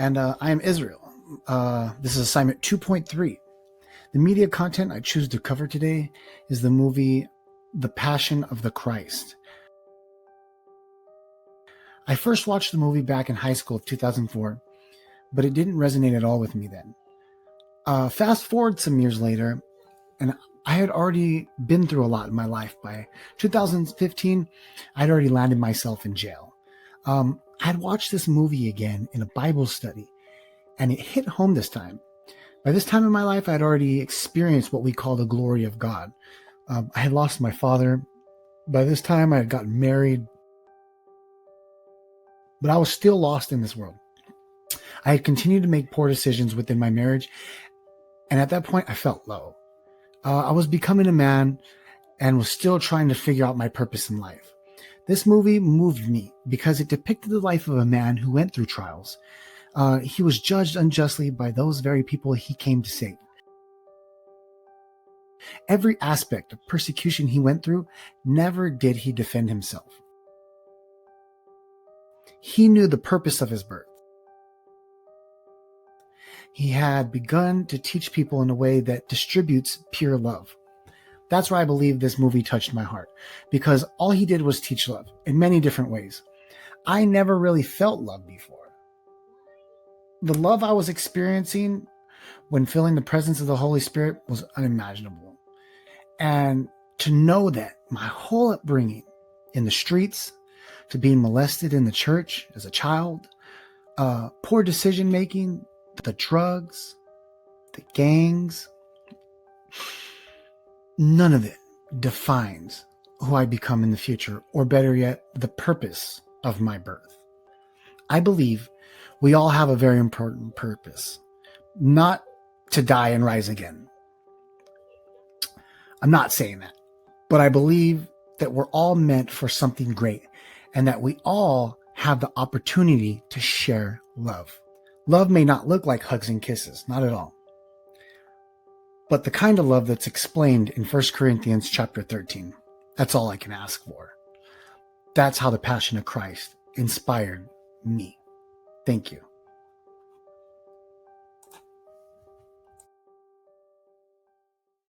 and I am Israel. This is assignment 2.3. The media content I choose to cover today is the movie The Passion of the Christ. I first watched the movie back in high school of 2004, but it didn't resonate at all with me then. Fast forward some years later, and I had already been through a lot in my life. By 2015, I'd already landed myself in jail. I'd watched this movie again in a Bible study, and it hit home this time. By this time in my life, I'd already experienced what we call the glory of God. I had lost my father. By this time, I had gotten married, but I was still lost in this world. I had continued to make poor decisions within my marriage, and at that point, I felt low. I was becoming a man and was still trying to figure out my purpose in life. This movie moved me because it depicted the life of a man who went through trials. He was judged unjustly by those very people he came to save. Every aspect of persecution he went through, never did he defend himself. He knew the purpose of his birth. He had begun to teach people in a way that distributes pure love. That's why I believe this movie touched my heart, because all he did was teach love in many different ways. I never really felt love before. The love I was experiencing when feeling the presence of the Holy Spirit was unimaginable. And to know that my whole upbringing in the streets, to being molested in the church as a child, poor decision making, the drugs, the gangs, none of it defines who I become in the future, or better yet, the purpose of my birth. I believe we all have a very important purpose, not to die and rise again. I'm not saying that, but I believe that we're all meant for something great, and that we all have the opportunity to share love. Love may not look like hugs and kisses, not at all. But the kind of love that's explained in 1 Corinthians chapter 13. That's all I can ask for. That's how the Passion of Christ inspired me. Thank you.